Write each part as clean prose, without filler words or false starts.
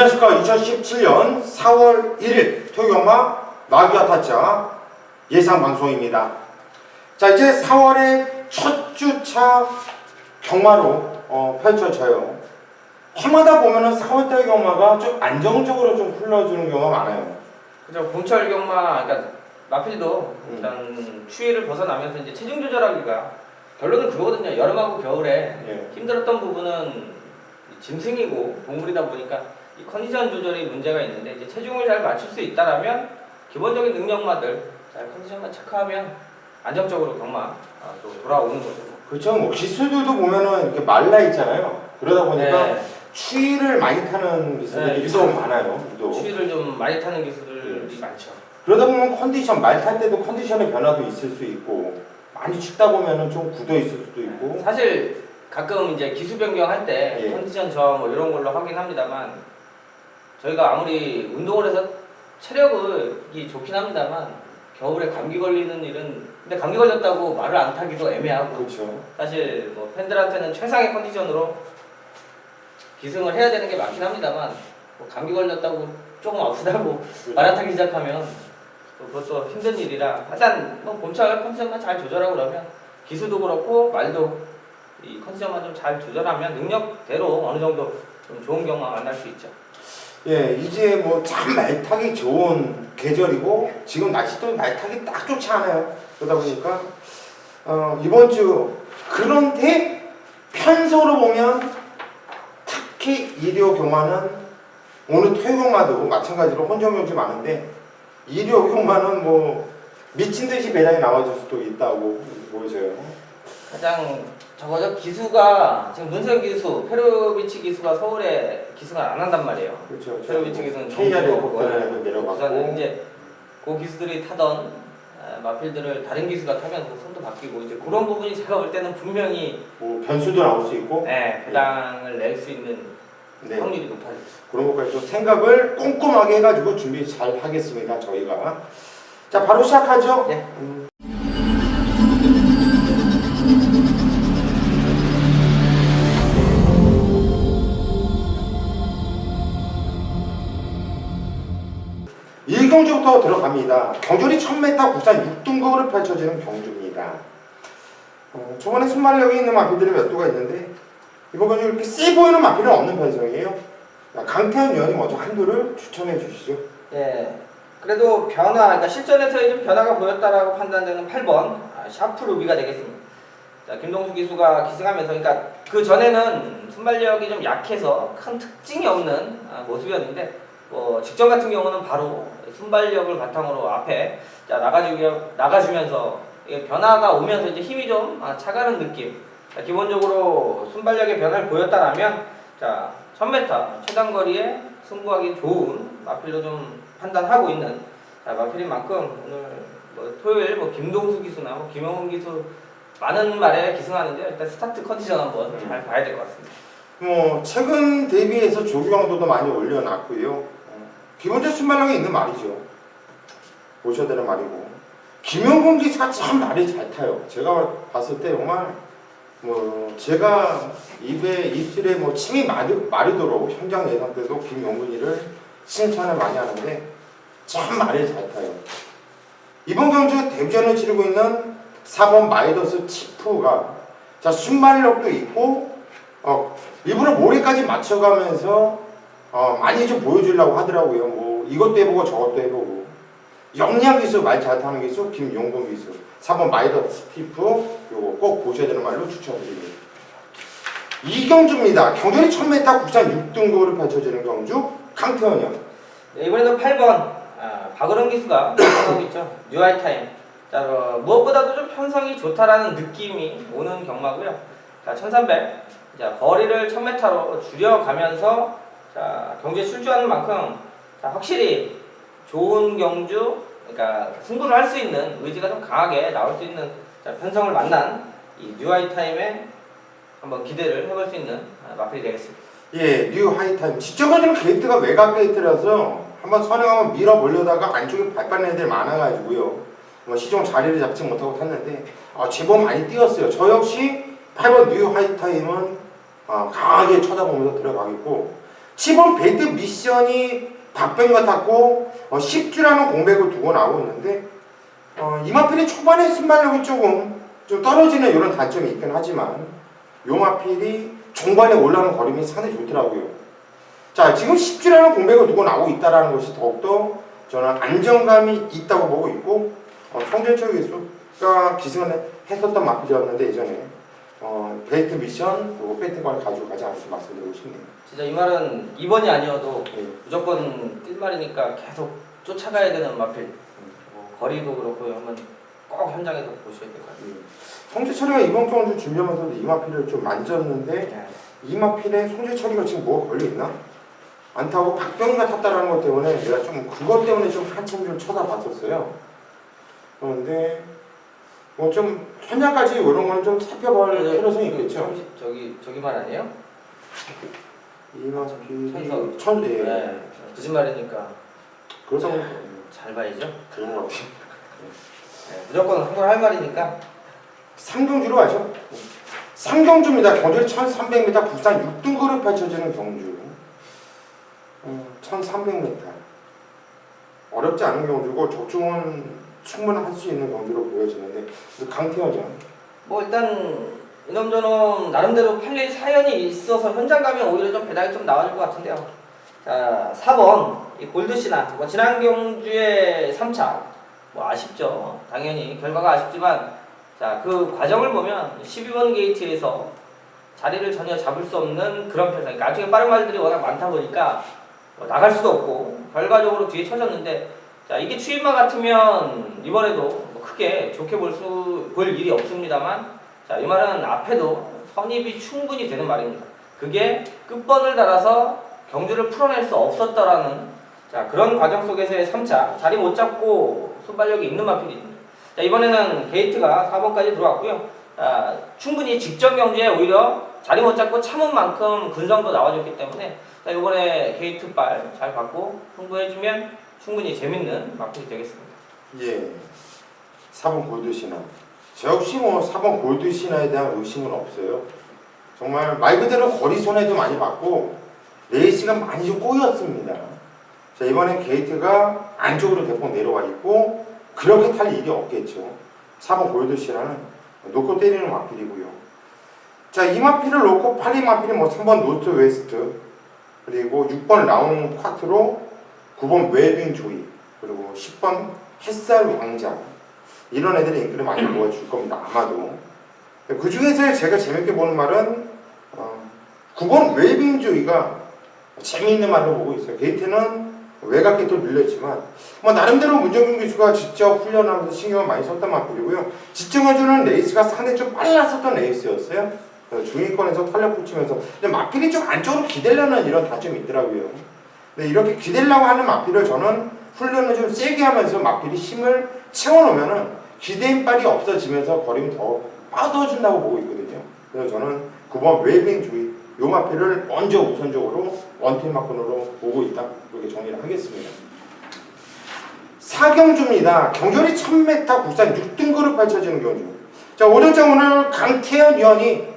안녕하십니까. 2017년 4월 1일 토요일마 마귀와 타짜 예상방송입니다. 자, 이제 4월의 첫 주차 경마로 펼쳐져요. 해마다 보면은 4월달 경마가 좀 안정적으로 좀 흘러주는 경우가 많아요. 그죠. 봄철 경마, 그러니까 마필도 일단 추위를 벗어나면서 이제 체중 조절하기가 결론은 그거거든요. 여름하고 겨울에 힘들었던 부분은 짐승이고 동물이다 보니까 이 컨디션 조절이 문제가 있는데 이제 체중을 잘 맞출 수 있다라면 기본적인 능력마들 잘 컨디션만 체크하면 안정적으로 경마 또 돌아오는 거죠. 그렇죠. 뭐 기수들도 보면은 이렇게 말라 있잖아요. 그러다 보니까 추위를 많이 타는 기수들이 유독 많아요. 유독. 추위를 좀 많이 타는 기수들이 많죠. 그러다 보면 컨디션, 말 탈 때도 컨디션의 변화도 있을 수 있고 많이 춥다 보면은 좀 굳어 있을 수도 있고. 사실 가끔 이제 기수 변경할 때 컨디션 저하 뭐 이런 걸로 하긴 합니다만 저희가 아무리 운동을 해서 체력이 좋긴 합니다만 겨울에 감기 걸리는 일은 근데 감기 걸렸다고 말을 안 타기도 애매하고 그렇죠. 사실 뭐 팬들한테는 최상의 컨디션으로 기승을 해야 되는 게 많긴 합니다만 뭐 감기 걸렸다고 조금 아프다고 말 안 타기 시작하면 그것도 힘든 일이라 일단 뭐 봄철 컨디션만 잘 조절하고 그러면 기수도 그렇고 말도 이 컨디션만 좀 잘 조절하면 능력대로 어느 정도 좀 좋은 경우가 만날 수 있죠. 예, 이제 뭐 참 말 타기 좋은 계절이고 지금 날씨도 말 타기 딱 좋지 않아요. 그러다 보니까 이번 주 그런데 편성으로 보면 특히 일요 경마는 오늘 토요 경마도 마찬가지로 혼정 경주 많은데 일요 경마는 뭐 미친 듯이 배당이 나와줄 수도 있다고 보여져요. 가장 저거죠. 기수가 지금 문세영 기수, 페로비치 기수가 서울에 기수가 안 한단 말이에요. 그렇죠. 페로비치 기수는 K리그 내려가고 이제 그 기수들이 타던 마필들을 다른 기수가 타면서 손도 바뀌고 이제 그런 부분이 제가 볼 때는 분명히 뭐 변수도 나올 수 있고 배당을 낼 수 있는 확률이 높아요. 그런 것까지 좀 생각을 꼼꼼하게 해가지고 준비 잘 하겠습니다. 저희가 자 바로 시작하죠. 네. 경주부터 들어갑니다. 경주리 1000m 국산 6등급으로 펼쳐지는 경주입니다. 초반에 순발력이 있는 마필들이 몇 도가 있는데 이번 경주 이렇게 세 보이는 마필은 없는 편성이에요. 강태현 위원이 먼저 한도를 추천해 주시죠. 예. 그래도 변화, 그러니까 실전에서의 좀 변화가 보였다라고 판단되는 8번 샤프 루비가 되겠습니다. 자, 김동수 기수가 기승하면서, 그러니까 그 전에는 순발력이 좀 약해서 큰 특징이 없는 모습이었는데, 직전 같은 경우는 바로 순발력을 바탕으로 앞에 나가주면서 변화가 오면서 이제 힘이 좀 차가는 느낌. 자, 기본적으로 순발력의 변화를 보였다라면, 자 1000m 최단거리에 승부하기 좋은 마필로 좀 판단하고 있는 마필인 만큼 오늘 토요일 김동수 기수나 김영훈 기수 많은 말에 기승하는데 일단 스타트 컨디션 한번 잘 봐야 될 것 같습니다. 최근 대비해서 조규강도도 많이 올려놨고요. 기본적 순발력이 있는 말이죠. 보셔야 되는 말이고 김영훈 기수가 참 말이 잘 타요. 제가 봤을 때 정말 제가 입술에 침이 마르도록 현장 예상 때도 김영훈이를 칭찬을 많이 하는데 참 말이 잘 타요. 이번 경주 데뷔전을 치르고 있는 4번 마이더스 치프가 순발력도 있고 일부러 모래까지 맞춰가면서 많이 좀 보여주려고 하더라고요. 이것도 해보고 저것도 해보고 영리한 기수, 말 잘 타는 기수 김용근 기수 4번 마이더스 치프 요거 꼭 보셔야 되는 말로 추천드립니다. 이 경주입니다. 경주리 1000m 국산 6등급으로 펼쳐지는 경주 강태현이요. 네, 이번에도 8번 박은원 기수가 하고 있죠. 뉴하이타임. 자, 무엇보다도 좀 편성이 좋다라는 느낌이 오는 경마고요. 자, 1300. 자, 거리를 1000m로 줄여가면서 경주에 출주하는 만큼 확실히 좋은 경주, 그러니까 승부를 할 수 있는 의지가 좀 강하게 나올 수 있는 편성을 만난 이 뉴하이타임에 한번 기대를 해볼 수 있는 마필이 되겠습니다. 예, 뉴하이타임. 지적으로는 게이트가 외곽 게이트라서 한번 선행하면 밀어보려다가 안쪽에 발빠른 애들 많아가지고요. 시종 자리를 잡지 못하고 탔는데 제법 많이 뛰었어요. 저 역시 8번 뉴하이타임은 강하게 쳐다보면서 들어가겠고 7번 베이트 미션이 박병 같았고 10주라는 공백을 두고 나오고 있는데 이마필이 초반에 순발력이 조금 좀 떨어지는 이런 단점이 있긴 하지만 요마필이 종반에 올라오는 걸음이 상당히 좋더라고요. 자, 지금 10주라는 공백을 두고 나오고 있다는 것이 더욱더 저는 안정감이 있다고 보고 있고 송재철 기수가 기승을 했었던 마필이었는데 예전에 베이트 미션 그리고 배트권을 가지고 가지 않을까 말씀드리고 싶네요. 진짜 이 말은 이번이 아니어도 네. 무조건 뛸 말이니까 계속 쫓아가야 되는 마필. 거리도 그렇고 한번 꼭 현장에서 보셔야 될 것 같아요. 송재철이가 이번 경주 준비하면서도 이마필을 좀 만졌는데 네. 이마필에 송재철이가 지금 뭐가 걸려있나? 안 타고 박병이가 탔다라는 것 때문에 내가 좀 그것 때문에 좀 한참 좀 쳐다봤었어요. 그런데 뭐 좀 현장까지 이런 거는 좀 살펴볼 필요성이 있겠죠. 저기 말 아니에요? 이마필이 천서. 예. 네. 거짓말이니까 그래서 잘 봐야죠. 그런 것 같아요. 네. 무조건 한번 할 말이니까. 상경주로 가죠. 상경주입니다. 경주는 1300m 국산 6등급으로 펼쳐지는 경주. 1300m. 어렵지 않은 경주고 적중은 충분히 할 수 있는 경주로 보여지는데 강태현전. 뭐 일단 이놈저놈 나름대로 팔릴 사연이 있어서 현장 가면 오히려 좀 배당이 좀 나와줄 것 같은데요. 자, 4번 이 골드시나 뭐 지난 경주의 3차 뭐 아쉽죠. 당연히 결과가 아쉽지만 자, 그 과정을 보면 12번 게이트에서 자리를 전혀 잡을 수 없는 그런 편상. 나중에 빠른 말들이 워낙 많다 보니까 뭐 나갈 수도 없고 결과적으로 뒤에 쳐졌는데 자, 이게 추임만 같으면 이번에도 뭐 크게 좋게 볼 일이 없습니다만 자, 이 말은 앞에도 선입이 충분히 되는 말입니다. 그게 끝번을 달아서 경주를 풀어낼 수 없었더라는 자, 그런 과정 속에서의 3차 자리 못 잡고 순발력이 있는 마필입니다. 자, 이번에는 게이트가 4번까지 들어왔고요. 자, 충분히 직전 경주에 오히려 자리 못 잡고 참은 만큼 근성도 나와줬기 때문에 자, 이번에 게이트발 잘 받고 승부해주면 충분히 재밌는 마필이 되겠습니다. 예. 4번 골드시나. 저 역시 뭐 4번 골드시나에 대한 의심은 없어요. 정말 말 그대로 거리 손해도 많이 받고 레이스가 많이 좀 꼬였습니다. 자, 이번에 게이트가 안쪽으로 대폭 내려와 있고 그렇게 탈 일이 없겠죠. 4번 골드시나는 놓고 때리는 마필이고요. 자, 이 마필을 놓고 팔린 마필이 뭐 3번 노트 웨스트 그리고 6번 라운 콰트로 9번 웨빙 조이 그리고 10번 햇살 왕자 이런 애들이 인기를 많이 모아줄 겁니다. 아마도 그 중에서 제가 재밌게 보는 말은 9번 웨빙 조이가 재미있는 말로 보고 있어요. 게이트는 외곽 게이트로 밀렸지만 뭐 나름대로 문정균 기수가 직접 훈련하면서 신경을 많이 썼던 마필이고요. 지정해주는 레이스가 상당히 좀 빨랐었던 레이스였어요. 중위권에서 탄력 붙이면서 마필이 좀 안쪽으로 기대려는 이런 단점이 있더라고요. 근데 이렇게 기대려고 하는 마필을 저는 훈련을 좀 세게 하면서 마필이 힘을 채워놓으면은 기대임빨이 없어지면서 거림이 더 빠져준다고 보고 있거든요. 그래서 저는 9번 웨빙 주의 요 마필을 먼저 우선적으로 원팀 마건으로 보고 있다. 이렇게 정리를 하겠습니다. 4경주입니다. 경주이 1000m 국산 6등급으로 펼쳐지는 경주. 자, 오전장 오늘 강태현 위원이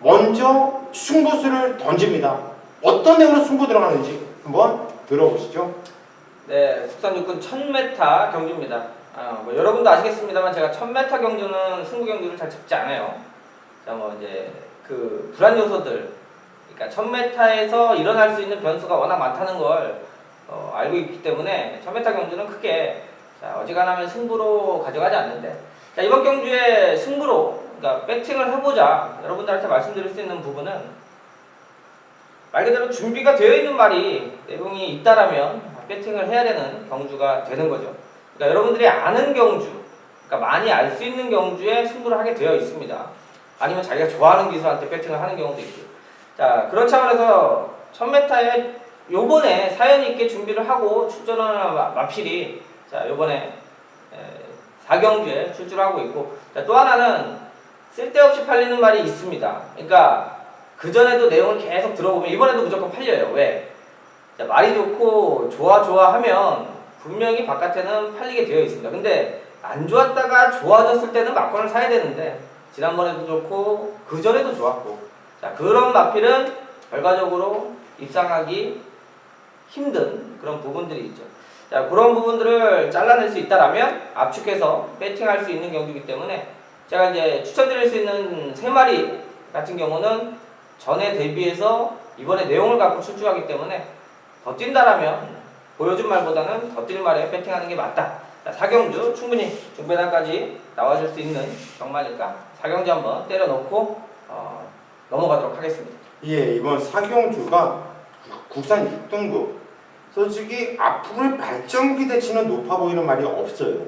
먼저 승부수를 던집니다. 어떤 내용으로 승부 들어가는지 한번 들어보시죠. 네, 국산 육군 1000m 경주입니다. 뭐 여러분도 아시겠습니다만 제가 1000m 경주는 승부 경주를 잘 잡지 않아요. 자, 뭐 이제 그 불안 요소들, 그러니까 1000m에서 일어날 수 있는 변수가 워낙 많다는 걸 알고 있기 때문에 1000m 경주는 크게 자, 어지간하면 승부로 가져가지 않는데 자, 이번 경주에 승부로 그러니까 배팅을 해보자 여러분들한테 말씀드릴 수 있는 부분은 말 그대로 준비가 되어 있는 말이 내용이 있다라면 배팅을 해야 되는 경주가 되는 거죠. 그러니까 여러분들이 아는 경주, 그러니까 많이 알 수 있는 경주에 승부를 하게 되어 있습니다. 아니면 자기가 좋아하는 기수한테 배팅을 하는 경우도 있고. 자, 그런 차원에서 1000m에 요번에 사연 있게 준비를 하고 출전하는 마필이 자, 요번에 4경주에 출주를 하고 있고 자, 또 하나는 쓸데없이 팔리는 말이 있습니다. 그러니까 그전에도 내용을 계속 들어보면 이번에도 무조건 팔려요. 왜? 자, 말이 좋고 좋아하면 분명히 바깥에는 팔리게 되어 있습니다. 근데 안 좋았다가 좋아졌을 때는 막권을 사야 되는데 지난번에도 좋고 그전에도 좋았고 자, 그런 마필은 결과적으로 입상하기 힘든 그런 부분들이 있죠. 자, 그런 부분들을 잘라낼 수 있다라면 압축해서 배팅할 수 있는 경주이기 때문에 제가 이제 추천드릴 수 있는 3마리 같은 경우는 전에 대비해서 이번에 내용을 갖고 출주하기 때문에 더 뛴다라면 보여준 말보다는 더 뛸 말에 배팅하는 게 맞다. 자, 사경주 충분히 중배당까지 나와줄 수 있는 경마니까 사경주 한번 때려놓고 넘어가도록 하겠습니다. 예, 이번 사경주가 국산 6등급. 솔직히 앞으로의 발전 기대치는 높아 보이는 말이 없어요.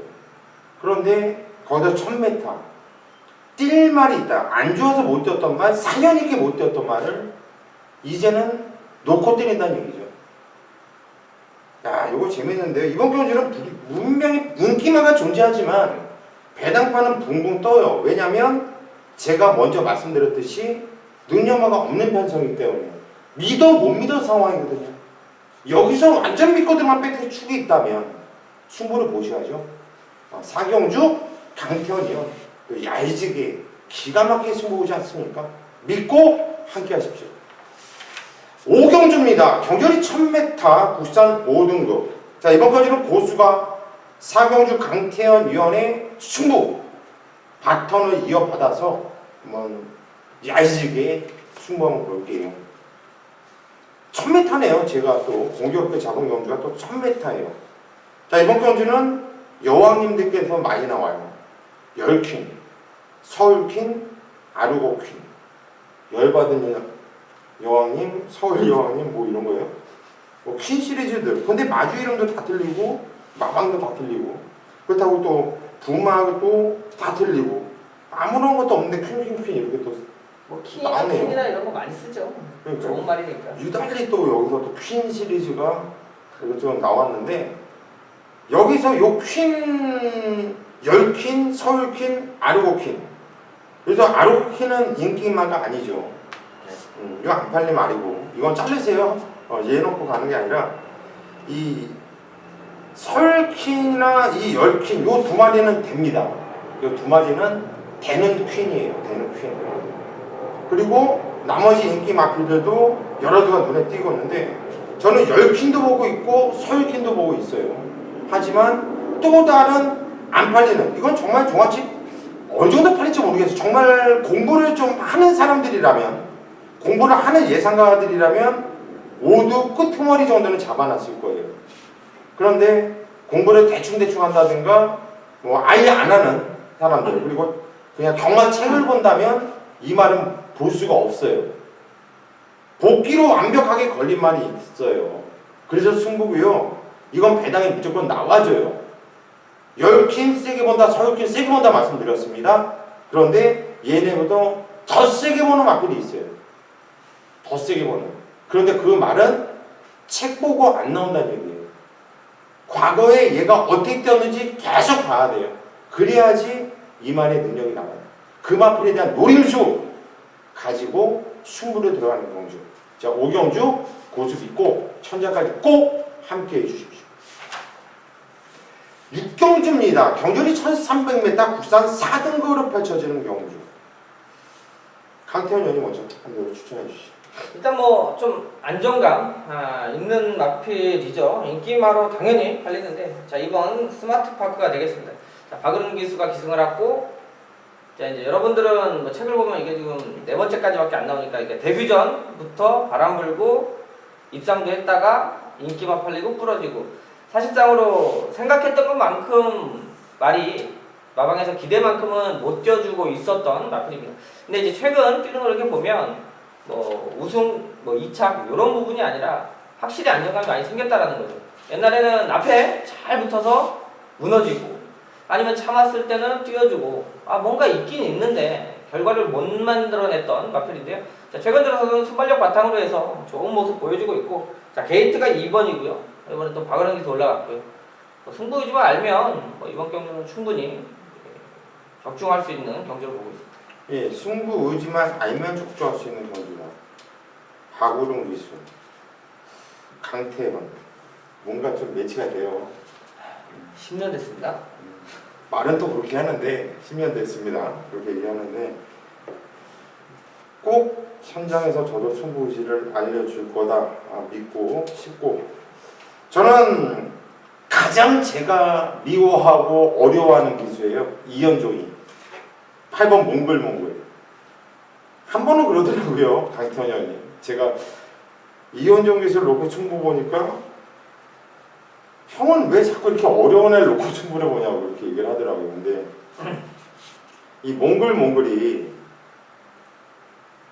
그런데 거기서 1000m 뛸 말이 있다. 안 좋아서 못 뛰었던 말, 사연 있게 못 뛰었던 말을 이제는 놓고 때린다는 얘기죠. 야, 이거 재밌는데요. 이번 경주는 분명히 인기마가 존재하지만 배당파는 붕붕 떠요. 왜냐면 제가 먼저 말씀드렸듯이 능력마가 없는 편성이기 때문에 믿어 못 믿어 상황이거든요. 여기서 완전 믿고들만 뺏길 축이 있다면 승부를 보셔야죠. 사경주, 강태현이요. 얄지게 기가 막히게 승부 보지 않습니까? 믿고 함께 하십시오. 5경주입니다. 경절이 1000m 국산 5등급. 자, 이번 경주는 고수가 사경주 강태현 위원의 승부 바턴을 이어받아서 한번 얄지게 승부 한번 볼게요. 1000m네요. 제가 또 공교롭게 잡은 경주가 또 1000m예요. 자, 이번 경주는 여왕님들께서 많이 나와요. 열퀸, 서울퀸, 아르고퀸. 열받은 여왕님, 서울 여왕님 뭐 이런 거예요. 뭐 퀸 시리즈들. 근데 마주 이름도 다 틀리고 마방도 다 틀리고 그렇다고 또 부마도 다 틀리고 아무런 것도 없는데 퀸 이렇게 또 뭐 킹이나 퀸이나 이런 거 많이 쓰죠. 그러니까. 좋은 말이니까. 유달리 또 여기서 또 퀸 시리즈가 좀 나왔는데 여기서 요 퀸, 열퀸, 서울퀸, 아르고퀸. 그래서 아르고퀸은 인기마가 아니죠. 이거 안 팔린 말이고 이건 자르세요. 얘 놓고 가는 게 아니라 이 서울퀸이나 이 열퀸 요 두 마리는 됩니다. 요 두 마리는 되는 퀸이에요. 되는 퀸. 그리고 나머지 인기 마필들도 여러 개가 눈에 띄고 있는데 저는 열퀸도 보고 있고 서울퀸도 보고 있어요. 하지만 또 다른 안 팔리는 이건 정말 종합집 어느 정도 팔릴지 모르겠어요. 정말 공부를 좀 하는 사람들이라면 공부를 하는 예상가들이라면 모두 끄트머리 정도는 잡아놨을 거예요. 그런데 공부를 대충 한다든가 뭐 아예 안 하는 사람들 그리고 그냥 경마책을 본다면 이 말은 볼 수가 없어요. 복기로 완벽하게 걸린 말이 있어요. 그래서 승부고요. 이건 배당이 무조건 나와줘요. 열퀸 세게 본다, 서열퀸 세게 본다 말씀드렸습니다. 그런데 얘네보다 더 세게 보는 마필이 있어요. 더 세게 보는. 그런데 그 말은 책 보고 안 나온다는 얘기예요. 과거에 얘가 어떻게 뛰었는지 계속 봐야 돼요. 그래야지 이 말의 능력이 나와요. 그 마필에 대한 노림수 가지고 승부를 들어가는 경주. 자, 5경주 고수 믿고 천자까지 꼭 함께 해주십시오. 6경주입니다. 경절이 1300m 국산 4등급으로 펼쳐지는 경주. 강태현 의원님 먼저 한번 추천해 주시죠. 일단 뭐 좀 안정감 있는 마필이죠. 인기마로 당연히 팔리는데 자, 이번 스마트파크가 되겠습니다. 자, 박은웅 기수가 기승을 하고 자, 이제 여러분들은 뭐 책을 보면 이게 지금 4번째까지밖에 안 나오니까 이게 데뷔 전부터 바람 불고 입상도 했다가 인기만 팔리고 부러지고 사실상으로 생각했던 것만큼 말이 마방에서 기대만큼은 못 뛰어주고 있었던 마필입니다. 근데 이제 최근 뛰는 걸 이렇게 보면 뭐 우승, 뭐 2착 이런 부분이 아니라 확실히 안정감이 많이 생겼다라는 거죠. 옛날에는 앞에 잘 붙어서 무너지고 아니면 참았을 때는 뛰어주고 뭔가 있긴 있는데 결과를 못 만들어냈던 마필인데요. 자, 최근 들어서는 순발력 바탕으로 해서 좋은 모습 보여주고 있고 자, 게이트가 2번이고요. 이번에 또 박은웅 기수 올라갔고요. 승부 의지만 알면 이번 경기는 충분히 적중할 수 있는 경기를 보고 있습니다. 예, 승부 의지만 알면 적중할 수 있는 경기다. 박우룡 기수, 강태현 뭔가 좀 매치가 돼요. 10년 됐습니다. 말은 또 그렇게 하는데 10년 됐습니다. 그렇게 얘기하는데 꼭 현장에서 저도 승부 의지를 알려줄 거다 믿고 싶고 저는 가장 제가 미워하고 어려워하는 기수예요. 이현종이 8번 몽글몽글. 한 번은 그러더라고요. 강태현이. 제가 이현종 기수를 놓고 승부 보니까 형은 왜 자꾸 이렇게 어려운 애를 놓고 승부를 보냐고 이렇게 얘기를 하더라고요. 근데 이 몽글몽글이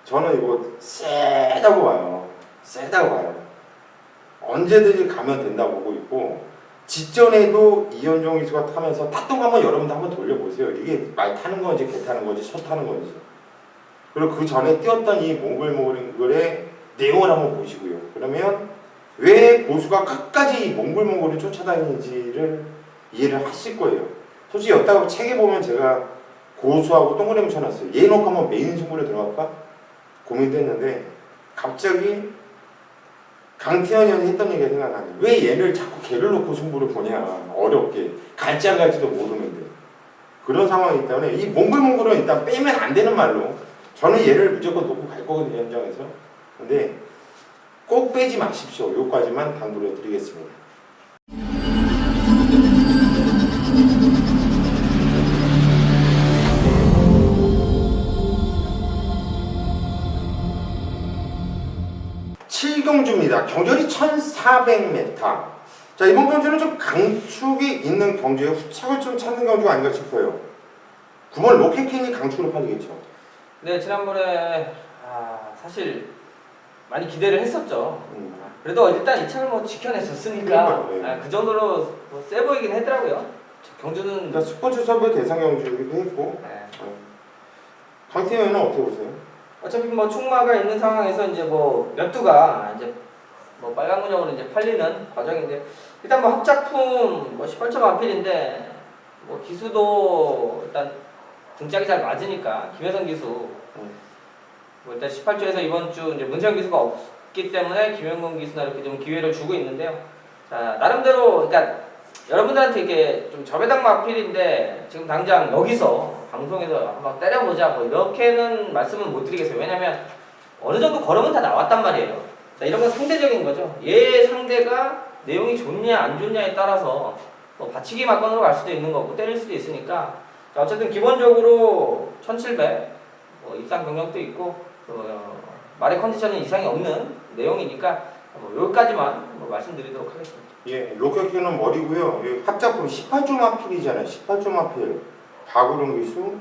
저는 이거 세다고 봐요. 세다고 봐요. 언제든지 가면 된다고 보고 있고, 직전에도 이현종 기수가 타면서 탔던 거 한번 여러분도 한번 돌려보세요. 이게 말 타는 건지 개 타는 건지 소 타는 건지. 그리고 그 전에 뛰었던 이 몽글몽글의 내용을 한번 보시고요. 그러면 왜 고수가 끝까지 이 몽글몽글을 쫓아다니는지를 이해를 하실 거예요. 솔직히 여기다가 책에 보면 제가 고수하고 동그라미 쳐놨어요. 얘 놓고 한번 메인 승부를 들어갈까? 고민도 했는데 갑자기 강태현이 형이 했던 얘기가 생각나네. 왜 얘를 자꾸 걔를 놓고 승부를 보냐. 어렵게. 갈지 안 갈지도 모르는데. 그런 상황이기 때문에 이 몽글몽글은 일단 빼면 안 되는 말로 저는 얘를 무조건 놓고 갈 거거든요. 현장에서. 근데 꼭 빼지 마십시오. 요까지만 당부를 드리겠습니다. 칠경주입니다. 경절이 1400m. 자, 이번 경주는 좀 강축이 있는 경주에 후착을 좀 찾는 경주가 아닌가 싶어요. 9번 로켓킹이 강축으로 팔리겠죠. 네, 지난번에 사실 많이 기대를 했었죠. 그래도 일단 이 차를 뭐 지켜냈었으니까 네. 그 정도로 세 보이긴 하더라고요. 경주는 그러니까 스포츠 서브의 대상 경주이기도 했고. 네. 강태현은 어떻게 보세요? 어차피 뭐 충마가 있는 상황에서 이제 뭐 몇두가 이제 뭐 빨간 문형으로 이제 팔리는 과정인데, 일단 뭐 합작품 뭐 18점 안필인데 뭐 기수도 일단 등짝이 잘 맞으니까 김혜성 기수 뭐 일단 18조에서 이번 주 이제 문세영 기수가 없기 때문에 김영건 기수나 이렇게 좀 기회를 주고 있는데요. 자, 나름대로 그러니까 여러분들한테 이게 좀 저배당 마필인데 지금 당장 여기서 방송에서 한번 때려보자 뭐 이렇게는 말씀은 못 드리겠어요. 왜냐면 어느 정도 걸음은 다 나왔단 말이에요. 자, 이런 건 상대적인 거죠. 얘 상대가 내용이 좋냐 안 좋냐에 따라서 뭐 받치기 막건으로 갈 수도 있는 거고 때릴 수도 있으니까, 자, 어쨌든 기본적으로 1700 뭐 입상 경력도 있고 말의 컨디션은 이상이 없는 내용이니까 뭐 여기까지만 뭐 말씀드리도록 하겠습니다. 예, 로켓킹은 머리고요. 합작품 18조 마필이잖아요. 18조 마필. 박우룡 기수.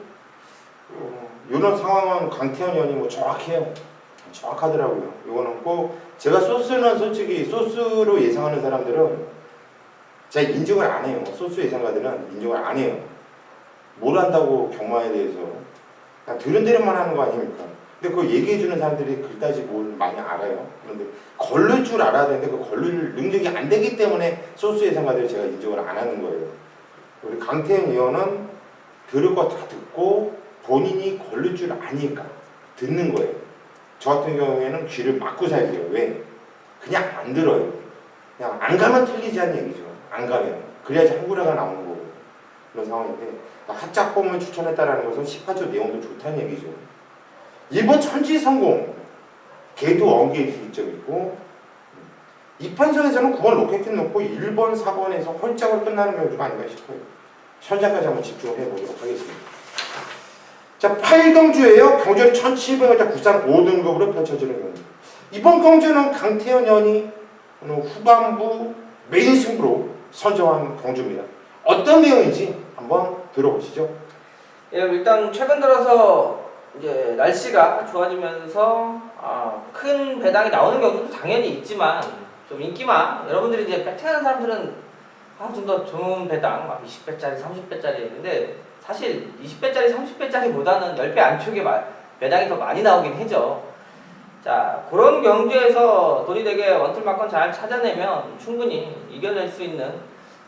이런 상황은 강태현 의원이 뭐 정확해요. 정확하더라고요. 이거는 꼭 제가 소스는 솔직히 소스로 예상하는 사람들은 제가 인정을 안 해요. 소스 예상가들은 인정을 안 해요. 뭘 한다고 경마에 대해서 그냥 들은 대로만 하는 거 아닙니까? 근데 그거 얘기해주는 사람들이 그다지 뭘 많이 알아요. 그런데 걸릴 줄 알아야 되는데 그 걸릴 능력이 안 되기 때문에 소스 예상가들을 제가 인정을 안 하는 거예요. 우리 강태현 의원은 들을 거 다 듣고 본인이 걸릴 줄 아니까 듣는 거예요. 저 같은 경우에는 귀를 막고 살게요. 왜? 그냥 안 들어요. 그냥 안 가면 틀리지 않는 얘기죠. 안 가면. 그래야지 한구라가 나오는 거고. 그런 상황인데 합작품을 추천했다라는 것은 18조 내용도 좋다는 얘기죠. 1번 천지성공. 걔도 원게이트 이점 있고, 이 편성에서는 9번 로켓킹 놓고 1번, 4번에서 홀짝으로 끝나는 경우가 아닌가 싶어요. 현장까지 한번 집중을 해보도록 하겠습니다. 자, 8경주예요. 경주는 1700m 구상 5등급으로 펼쳐지는 경주. 이번 경주는 강태현 의원이 후반부 메인 승부로 선정한 경주입니다. 어떤 내용인지 한번 들어보시죠. 예, 일단 최근 들어서 이제 날씨가 좋아지면서 큰 배당이 나오는 경우도 당연히 있지만 좀 인기만, 여러분들이 이제 배팅하는 사람들은 좀 더 좋은 배당 막 20배짜리 30배짜리 했는데 사실 20배짜리 30배짜리보다는 10배 안쪽에 배당이 더 많이 나오긴 하죠. 자, 그런 경주에서 돈이 되게 원툴막건 잘 찾아내면 충분히 이겨낼 수 있는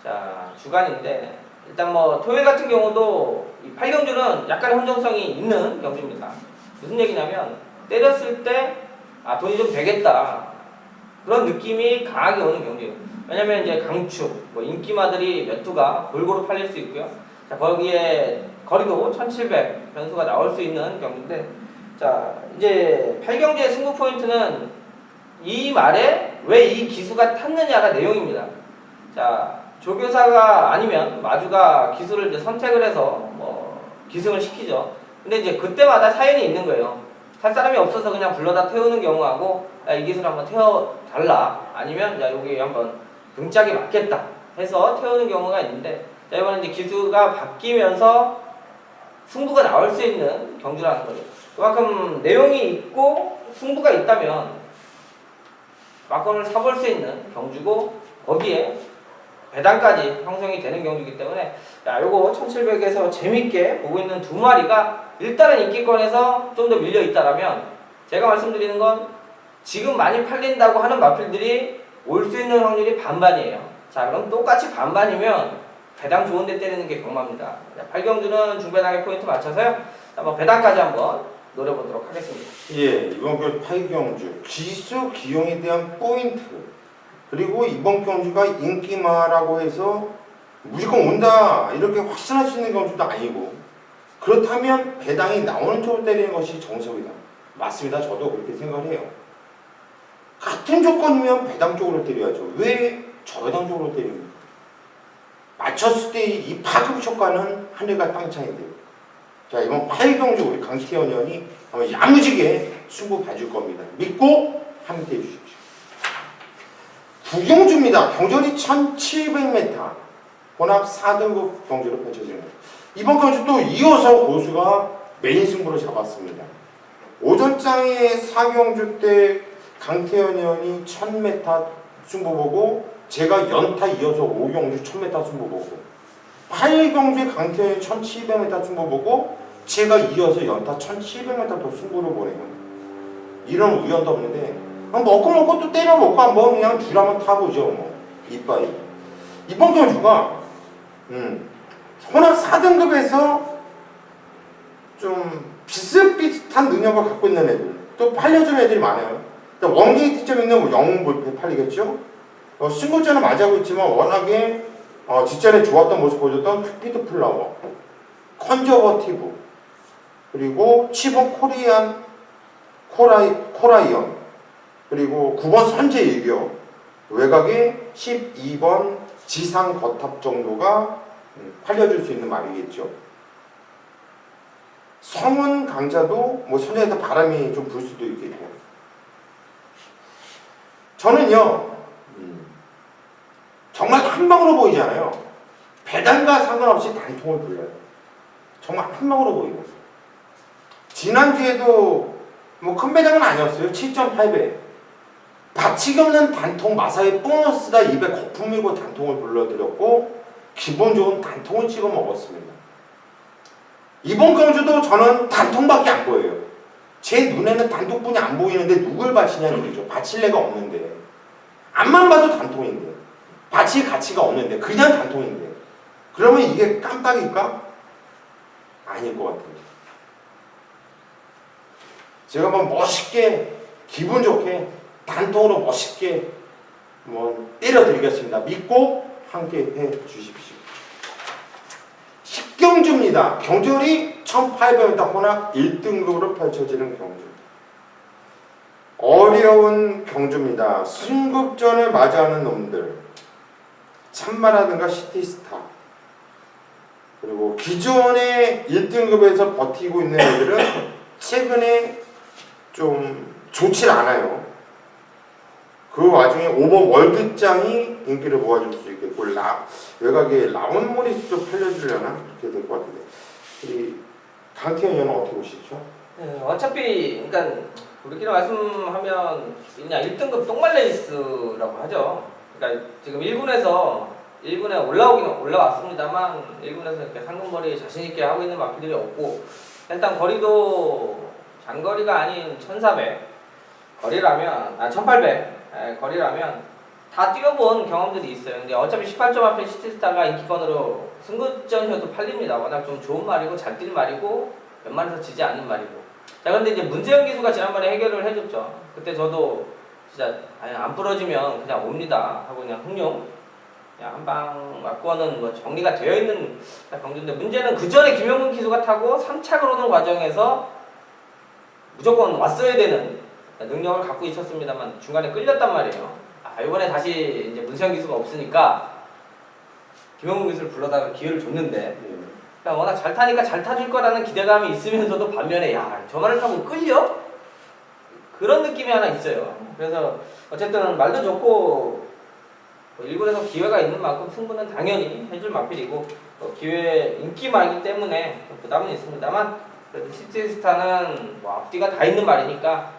자 주간인데, 일단 뭐 토요일 같은 경우도 이 8경주는 약간의 혼전성이 있는 경주입니다. 무슨 얘기냐면 때렸을 때 돈이 좀 되겠다 그런 느낌이 강하게 오는 경주예요. 왜냐면 이제 강축, 뭐 인기마들이 몇 두가 골고루 팔릴 수 있고요. 자, 거기에 거리도 1700 변수가 나올 수 있는 경주인데, 자, 이제 8경주의 승부 포인트는 이 말에 왜 이 기수가 탔느냐가 내용입니다. 자, 조교사가 아니면 마주가 기수를 이제 선택을 해서 뭐 기승을 시키죠. 근데 이제 그때마다 사연이 있는 거예요. 탈 사람이 없어서 그냥 불러다 태우는 경우하고, 야, 이 기술 한번 태워달라. 아니면, 야, 여기 한번 등짝이 맞겠다 해서 태우는 경우가 있는데, 자, 이번에 이제 기수가 바뀌면서 승부가 나올 수 있는 경주라는 거예요. 그만큼 내용이 있고 승부가 있다면 막건을 사볼 수 있는 경주고, 거기에 배당까지 형성이 되는 경주이기 때문에, 야, 요거 1700에서 재밌게 보고 있는 두 마리가 일단은 인기권에서 좀 더 밀려 있다라면, 제가 말씀드리는 건 지금 많이 팔린다고 하는 마필들이 올 수 있는 확률이 반반이에요. 자, 그럼 똑같이 반반이면 배당 좋은 데 때리는 게 경마입니다. 8경주는 중배당에 포인트 맞춰서요. 한번 배당까지 한번 노려보도록 하겠습니다. 예, 이번 그 8경주 기수 기용에 대한 포인트, 그리고 이번 경주가 인기마라고 해서 무조건 온다 이렇게 확신할 수 있는 경주도 아니고, 그렇다면 배당이 나오는 쪽으로 때리는 것이 정석이다. 맞습니다. 저도 그렇게 생각을 해요. 같은 조건이면 배당 쪽으로 때려야죠. 왜 저배당 쪽으로 때립니까? 맞췄을 때 이 파급 효과는 하늘과 땅 차이인데요. 자, 이번 8경주 우리 강태현 의원이 한번 야무지게 승부 봐줄 겁니다. 믿고 함께 해주십시오. 9경주입니다. 경전이 1700m, 혼합 4등급 경주로 펼쳐집니다. 이번 경주 또 이어서 고수가 메인 승부를 잡았습니다. 오전장에 4경주 때 강태현 의원이 1000m 승부 보고, 제가 연타 이어서 5경주 1000m 승부 보고, 8경주에 강태현 의원이 1700m 승부 보고, 제가 이어서 연타 1700m 또 승부를 보내요. 이런 우연도 없는데, 먹고 또 때려 먹고 한번 그냥 줄 한번 타보죠. 뭐 이빠이. 이번 경주가 혼합 4등급에서 좀 비슷비슷한 능력을 갖고 있는 애들, 또 팔려주는 애들이 많아요. 원게이트 점 있는 영웅 볼펜 팔리겠죠. 승고자는 맞이하고 있지만 워낙에 직전에 좋았던 모습 보여줬던 큐피드 플라워, 컨저버티브, 그리고 7번 코라이언, 그리고 9번 선제일교, 외곽에 12번 지상 거탑 정도가 팔려줄 수 있는 말이겠죠. 성은 강자도 뭐 선제에서 바람이 좀 불 수도 있겠고, 저는요 정말 한 방으로 보이잖아요. 배당과 상관없이 단통을 불러요. 정말 한 방으로 보이고, 지난주에도 뭐 큰 배당은 아니었어요. 7.8배. 바치기 없는 단통 마사의 보너스다 입에 거품 밀고 단통을 불러드렸고, 기분 좋은 단통을 찍어 먹었습니다. 이번 경주도 저는 단통밖에 안 보여요. 제 눈에는 단통뿐이 안 보이는데 누굴 바치냐는 얘기죠. 바칠 애가 없는데, 앞만 봐도 단통인데, 바칠 가치가 없는데, 그냥 단통인데, 그러면 이게 깜빡일까? 아닐 것 같아요. 제가 한번 멋있게 기분 좋게 단통으로 멋있게 한번 때려드리겠습니다. 믿고 함께 해 주십시오. 10경주입니다. 경주율이 1800m 혼합 1등급으로 펼쳐지는 경주. 어려운 경주입니다. 승급전을 맞이하는 놈들, 참마라든가 시티스타, 그리고 기존의 1등급에서 버티고 있는 애들은 최근에 좀 좋지 않아요. 그 와중에 오버 월드장이 인기를 모아줄 수 있겠고, 외곽에 라온 모리스도 팔려주려나 그렇게 될 것 같은데, 우리 강태현 의원은 어떻게 보시죠? 네, 어차피 그러니까 우리끼리 말씀하면 그냥 1등급 똥말레이스라고 하죠. 그러니까 지금 1군에 올라오긴 올라왔습니다만 1군에서 이렇게 상금거리 자신 있게 하고 있는 마필들이 없고, 일단 거리도 장거리가 아닌 1400 거리라면 1800 거리라면 다 뛰어본 경험들이 있어요. 근데 어차피 18점 앞에 시티스타가 인기권으로 승급전이어도 팔립니다. 워낙 좀 좋은 말이고 잘 뛸 말이고 웬만해서 지지 않는 말이고. 자, 근데 이제 문재영 기수가 지난번에 해결을 해줬죠. 그때 저도 진짜 안 부러지면 그냥 옵니다 하고 그냥 흥룡 그냥 한방 맞고는 뭐 정리가 되어 있는 경주인데, 문제는 그 전에 김영근 기수가 타고 3착을 오는 과정에서 무조건 왔어야 되는 능력을 갖고 있었습니다만 중간에 끌렸단 말이에요. 이번에 다시 이제 문세영 기수가 없으니까 김영훈 기수를 불러다가 기회를 줬는데 그러니까 워낙 잘 타니까 잘 타줄 거라는 기대감이 있으면서도 반면에 야 저만을 타고 끌려? 그런 느낌이 하나 있어요. 그래서 어쨌든 말도 좋고 1군에서 기회가 있는 만큼 승부는 당연히 해줄 마필이고 기회 인기마이기 때문에 부담은 있습니다만 그래도 시티스타는 뭐 앞뒤가 다 있는 말이니까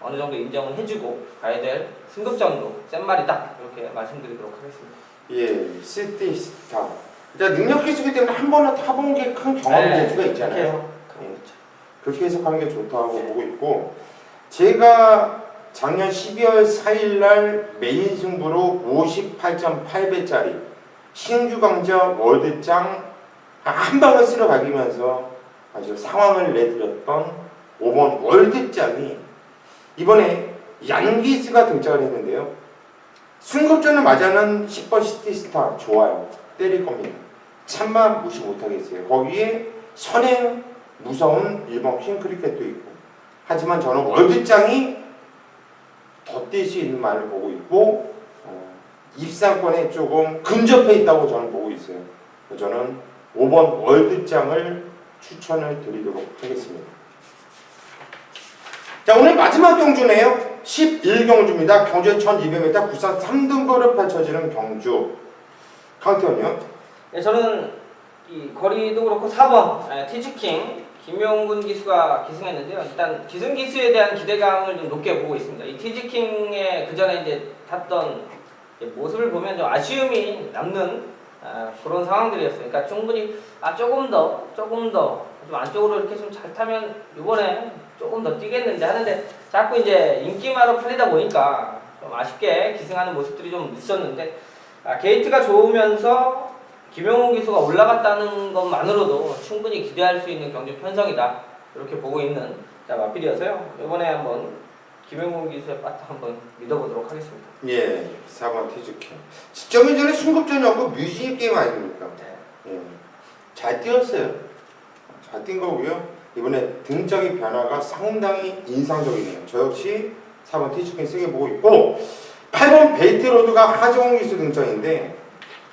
어느 정도 인정은 해주고 가야 될 승급전도 센 말이다 이렇게 말씀드리도록 하겠습니다. 예, 시티스타. 일단 능력 기수기 때문에 한 번은 타본 게 큰 경험 재수가 있잖아요. 그렇게 해석하는 게 좋다고 보고 있고 제가 작년 12월 4일 날 메인 승부로 58.8배짜리 신규 강자 월드짱 한 방을 쓸어 가기면서 아주 상황을 내드렸던 5번 월드짱이 이번에 양기스가 등장을 했는데요. 승급전을 맞이하는 10번 시티스타 좋아요. 때릴 겁니다. 참만 무시 못하겠어요. 거기에 선행 무서운 1번 퀸크리켓도 있고 하지만 저는 월드짱이 더 뛸 수 있는 말을 보고 있고 입상권에 조금 근접해 있다고 저는 보고 있어요. 저는 5번 월드짱을 추천을 드리도록 하겠습니다. 자, 오늘 마지막 경주네요. 11경주입니다. 경주의 1200m 부산 3등거를 펼쳐지는 경주. 강태원이요? 네, 저는 이 거리도 그렇고 4번 티즈킹 김용군 기수가 기승했는데요. 일단 기승 기수에 대한 기대감을 좀 높게 보고 있습니다. 이 티즈킹의 그 전에 이제 탔던 모습을 보면 좀 아쉬움이 남는 그런 상황들이었어요. 그러니까 충분히 조금 더 좀 안쪽으로 이렇게 좀 잘 타면 이번에 조금 더 뛰겠는데 하는데 자꾸 이제 인기마로 팔리다 보니까 좀 아쉽게 기승하는 모습들이 좀 있었는데 게이트가 좋으면서 김용훈 기수가 올라갔다는 것만으로도 충분히 기대할 수 있는 경주 편성이다 이렇게 보고 있는 마필이어서요. 이번에 한번 김용훈 기수의 빠트 한번 믿어보도록 하겠습니다. 예, 4번 티즈킹. 직전이 전에 승급전이었고 뮤직 게임 아닙니까? 네. 예, 잘 뛰었어요. 잘 뛴 거고요. 이번에 등짝의 변화가 상당히 인상적이네요. 저 역시 4번 티즈킹 세게 보고 있고 8번 베이트로드가 하정훈 기수 등장인데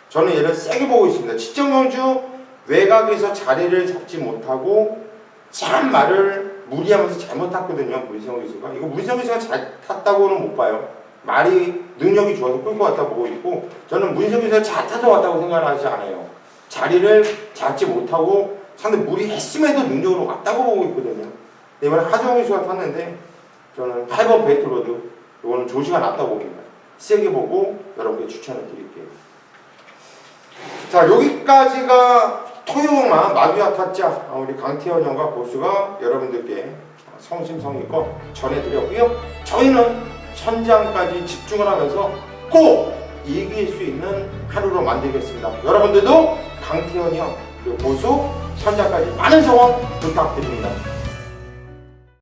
저는 얘를 세게 보고 있습니다. 직전경주 외곽에서 자리를 잡지 못하고 참 말을 무리하면서 잘못 탔거든요. 문세영 기수가. 이거 문세영 기수가 잘 탔다고는 못 봐요. 말이 능력이 좋아서 끌고 왔다고 보고 있고 저는 문세영 기수가 잘 타서 왔다고 생각하지 않아요. 자리를 잡지 못하고 상당히 무리했음에도 능력으로 왔다고 보고 있거든요. 이번에 하정훈 기수가 탔는데 저는 8번 베이트로드 이거는 조시가 낫다고 봅니다. 세게 보고 여러분께 추천을 드릴게요. 자, 여기까지가 토요마 마비아 타짜 우리 강태현 형과 고수가 여러분들께 성심성의껏 전해드렸고요. 저희는 선장까지 집중을 하면서 꼭 이길 수 있는 하루로 만들겠습니다. 여러분들도 강태현 형 그리고 고수 선장까지 많은 성원 부탁드립니다.